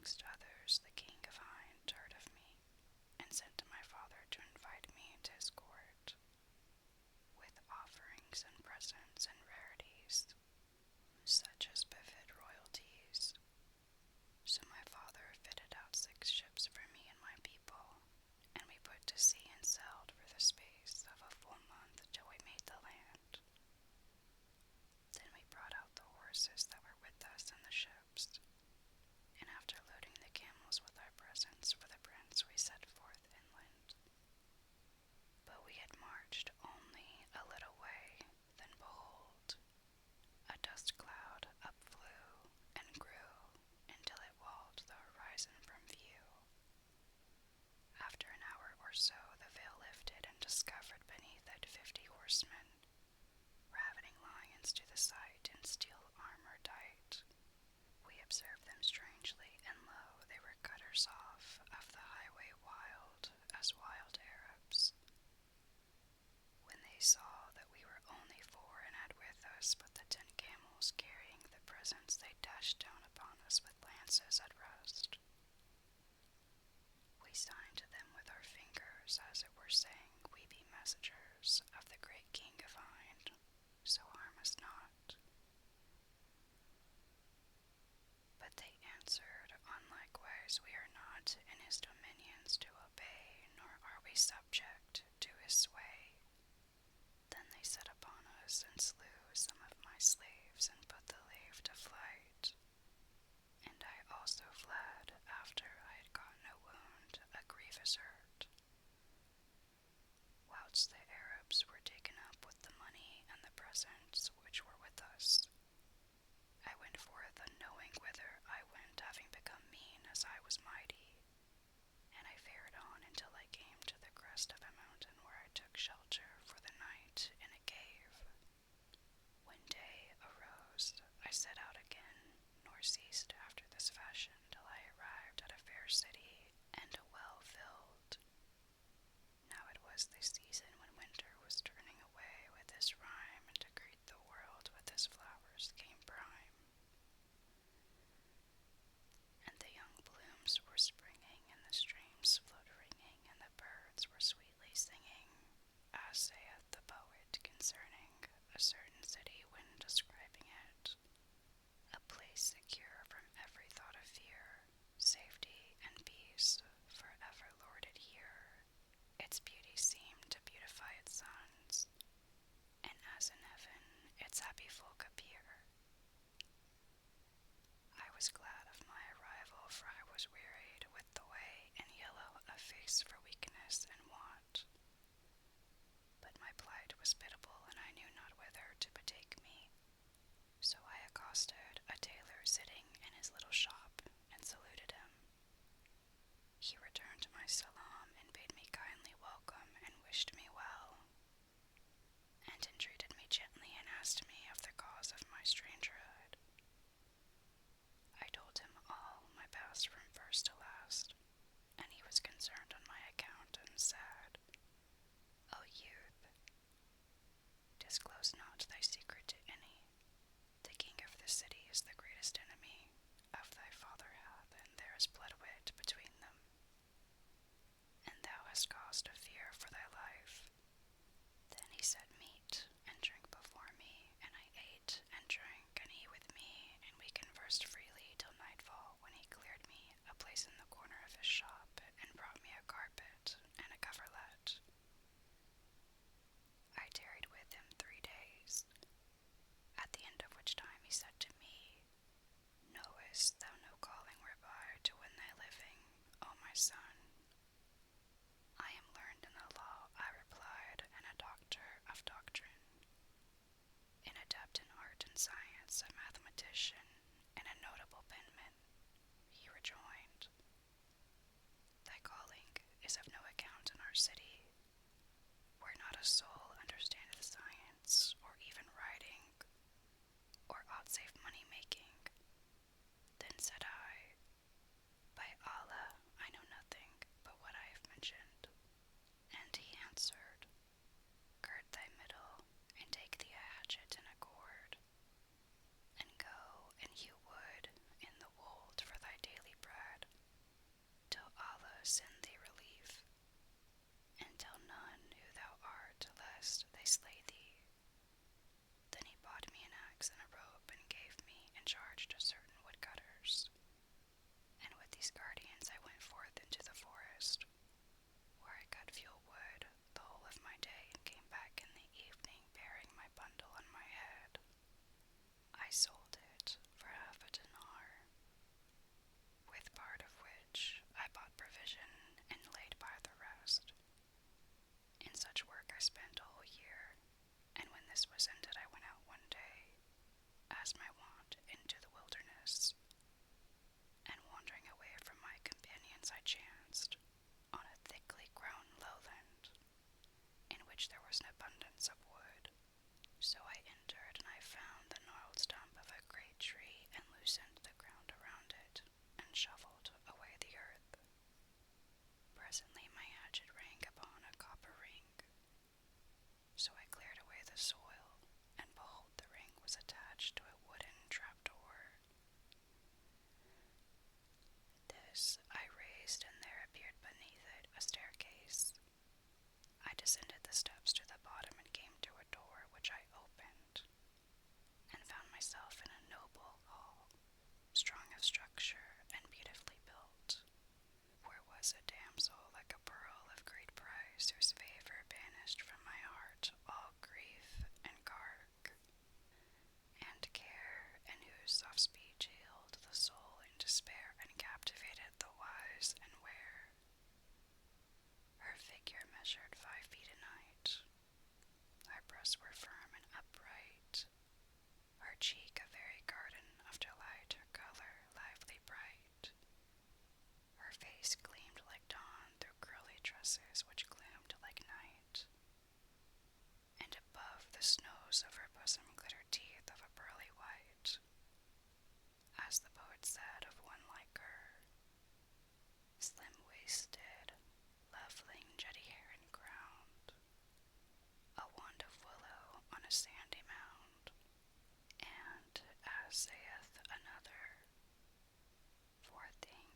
amongst others, the king of Hind heard of me, and sent to my father to invite me into his court, with offerings and presents and rarities, such as befit royalties. So my father fitted out 6 ships for me and my people, and we put to sea and sailed for the space of a full month till we made the land. Then we brought out the horses that were with us in the ships, and after loading the camels with our presents for the prince, we set forth inland. But we had marched only a little way, then behold, a dust cloud upflew and grew until it walled the horizon from view. After an hour or so, the veil lifted and discovered beneath it 50 horsemen, ravening lions to the sight in steel armor dight. We observed them strangely, and lo, they were cutters off of the highway wild as wild Arabs. When they saw that we were only 4 and had with us but the 10 camels carrying the presents, they dashed down upon us with lances at rest. We signed to them with our fingers, as it were saying, we be messengers of the great king of Hind, so harm us not. But they answered, on likewise we are not in his dominions to obey, nor are we subject to his sway. Then they set upon us and slew some of my slaves and put the lave to flight. And I also fled after I had gotten a wound, a grievous hurt. Whilst the Arabs were taken up with the money and the presents which were with us, I went forth unknowing whither I went, having become mean as I was mighty, and I fared on until I came to the crest of a mountain, where I took shelter for the night in a cave. When day arose, I set out again, nor ceased after this fashion till I arrived at a fair city and a well filled. Now it was the season when winter was turning away with his rime, and to greet the world with his flowers came prime. And the young blooms were springing, and the streams flowed ringing, and the birds were sweetly singing, as saith the poet concerning a certain city when describing it, a place secure from every thought of fear, safety and peace forever lorded here. Its beauty seemed to beautify its sons, and as in heaven its happy folk appear. I was glad of my arrival, for I was wearied with the way, and yellow of face for weakness and want. But my plight was pitiable, and I knew not whither to betake me. So I accosted a tailor sitting in his little shop, and saluted him. He returned my salam, and bade me kindly welcome, and wished me well, and entreated me gently, and asked me of the cause of my strangerhood. I told him all my past from first to last, and he was concerned on my account, and said, O youth, disclose not thy secret to any. The king of this city is the greatest enemy of thy father hath, and there is blood wet between them. And thou hast cause to fear for thy life. Then he set meat and drink before me, and I ate and drank, and he with me, and we conversed freely till nightfall, when he cleared me a place in the corner of his shop, and brought me a carpet and a coverlet. I tarried with him 3 days, at the end of which time he said to me, Knowest thou no calling whereby to win thy living, O my son? I am learned in the law, I replied, and a doctor of doctrine, an adept in art and science, a mathematician, and a notable penman. He rejoined, Thy calling is of no account in our city, where not a soul understandeth science, or even writing, or aught save money-making. Then said I, By Allah, I know nothing but what I have mentioned. And he answered, Gird thy middle, and take thee a hatchet and a cord, and go and hew wood in the wold for thy daily bread.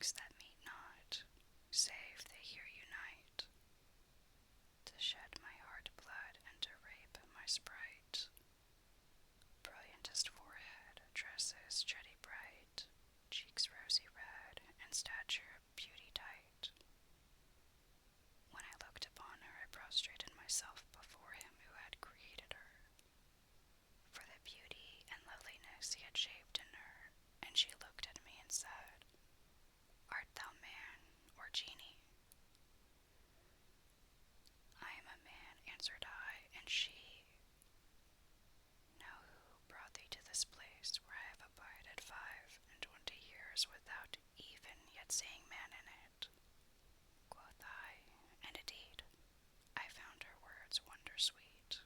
tongues that meet not, save they here unite, to shed my heart blood and to rape my sprite. Brilliantest forehead, tresses jetty bright, cheeks rosy red, and stature beauty dight. When I looked upon her, I prostrated myself before him who had created her. For the beauty and loveliness he had shaped in her, and she looked at me and said, Art thou man or genie? I am a man, answered I, and she. Now who brought thee to this place where I have abided 25 years without even yet seeing man in it? Quoth I, and indeed I found her words wonder-sweet,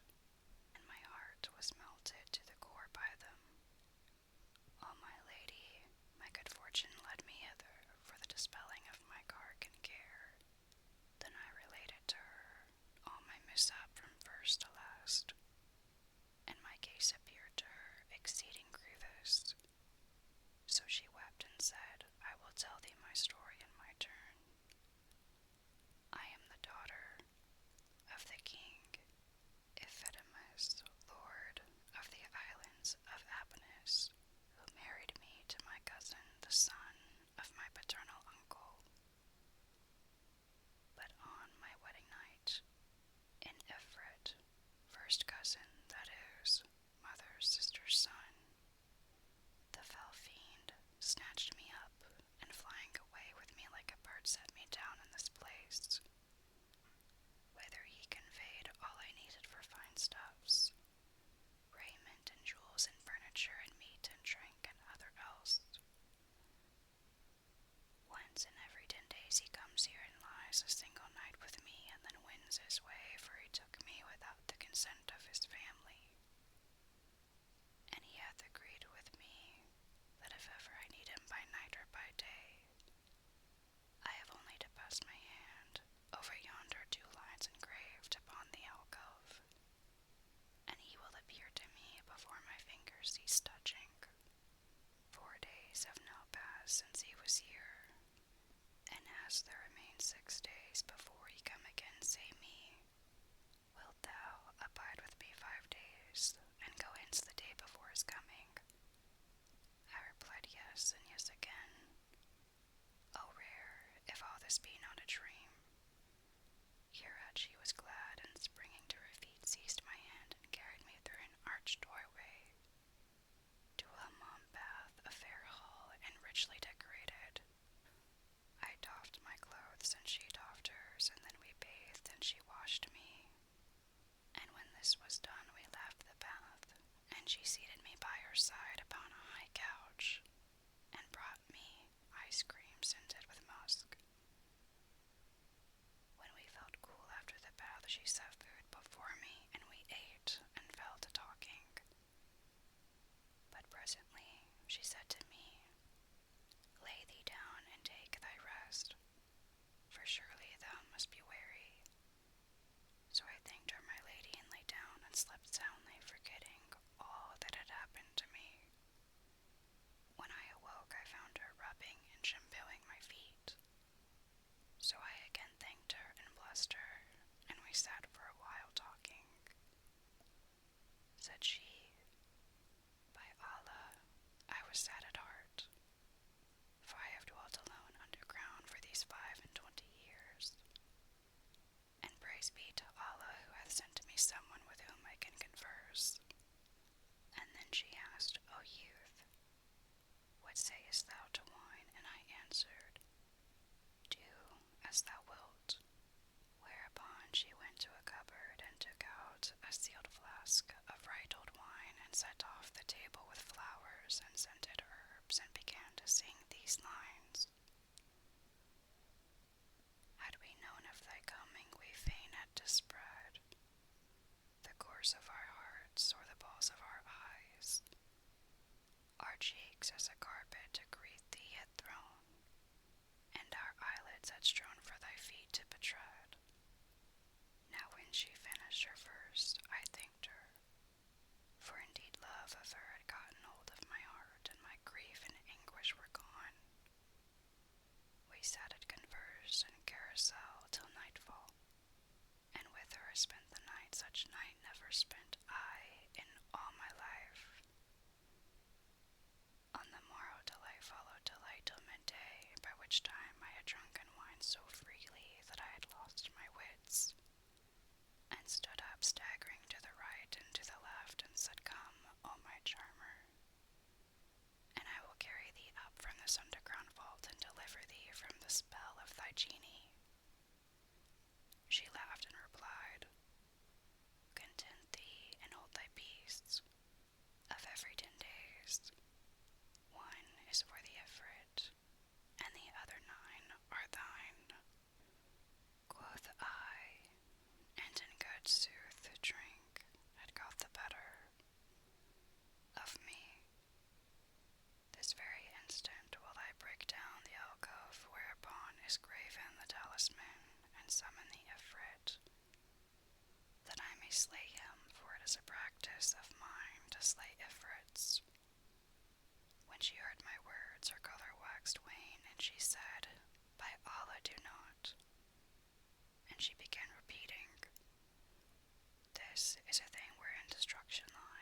and my heart was melted to the core by them. O my lady, my good fortune led me hither for the dispelling of my cark and care. Then I related to her all my mishap from first to last, and my case appeared to her exceeding grievous. So she wept and said, I will tell thee my story in my turn. I am the daughter of the king Iphidamus, lord of the islands of Apenus, who married me to my cousin, the son of my paternal uncle. But on my wedding night, in Ifrit, first cousin, that is, mother's sister's son, the fell fiend snatched me up, and flying away with me like a bird set me down in this place, whither he conveyed all I needed for fine stuffs, raiment and jewels and furniture and meat and drink and other else. Once in every 10 days he comes here and lies a single night with me, and then wins his way, for he took me without the consent of his family. And he hath agreed with me that if ever I need him by night or by day, I have only to pass my hand over yonder 2 lines engraved upon the alcove, and he will appear to me before my fingers cease touching. 4 days have now passed since he was here, and as there remain 6 days before he come again, say me, wilt thou abide with me 5 days, and go hence the day before his coming? I replied yes, and yes again. Oh rare, if all this be not a dream. Hereat she was glad, and springing to her feet, seized my hand and carried me through an arched doorway to a hammam bath, a fair hall, and richly decorated. I doffed my clothes, and she doffed hers, and then we bathed, and she washed me. And when this was done, we left the bath, and she seated me by her side upon a high couch, and brought me ice cream scented with musk. When we felt cool after the bath, she set food before me, and we ate and fell to talking. But presently she said to me, Lay thee down and take thy rest, for surely thou must be weary. So I thanked her, my lady, and lay down and slept soundly, forgetting all that had happened to me. When I awoke, I found her rubbing and shampooing my feet. So I again thanked her and blessed her, and we sat for a while talking. Said she, By Allah, I was sad at heart, for I have dwelt alone underground for these 25 years. And praise be to Allah who hath sent me someone with whom I can converse. And then she asked, O youth, what sayest thou to wine? And I answered, Do as thou wilt. Whereupon she went to a cupboard and took out a sealed flask of right old wine, and set off the table with flowers and scented herbs, and began to sing these lines. Had we known of thy coming, we fain had to spread the course of our hearts, or the balls of our eyes, our cheeks as a carpet to greet thee had thrown, and our eyelids had strown for thy feet to betread. Now when she finished her verse, I thanked her, for indeed love of her had gotten hold of my heart, and my grief and anguish were gone. which time I had drunken wine so freely that I had lost my wits, and stood up staggering to the right and to the left, and said, Come, O my charmer, and I will carry thee up from this underground vault, and deliver thee from the spell of thy genie. She laughed and replied, Content thee, and hold thy peace. Of every 10 days, one is for the Ifrit, and the other 9 are thine. Quoth I, and in good sooth drink had got the better of me. This very instant will I break down the alcove whereupon is graven the talisman, and summon the Ifrit, that I may slay him, for it is a practice of mine to slay Ifrits. When she heard my words, her color waxed wane, and she said, By Allah, do not. And she began repeating, This is a thing wherein destruction lies.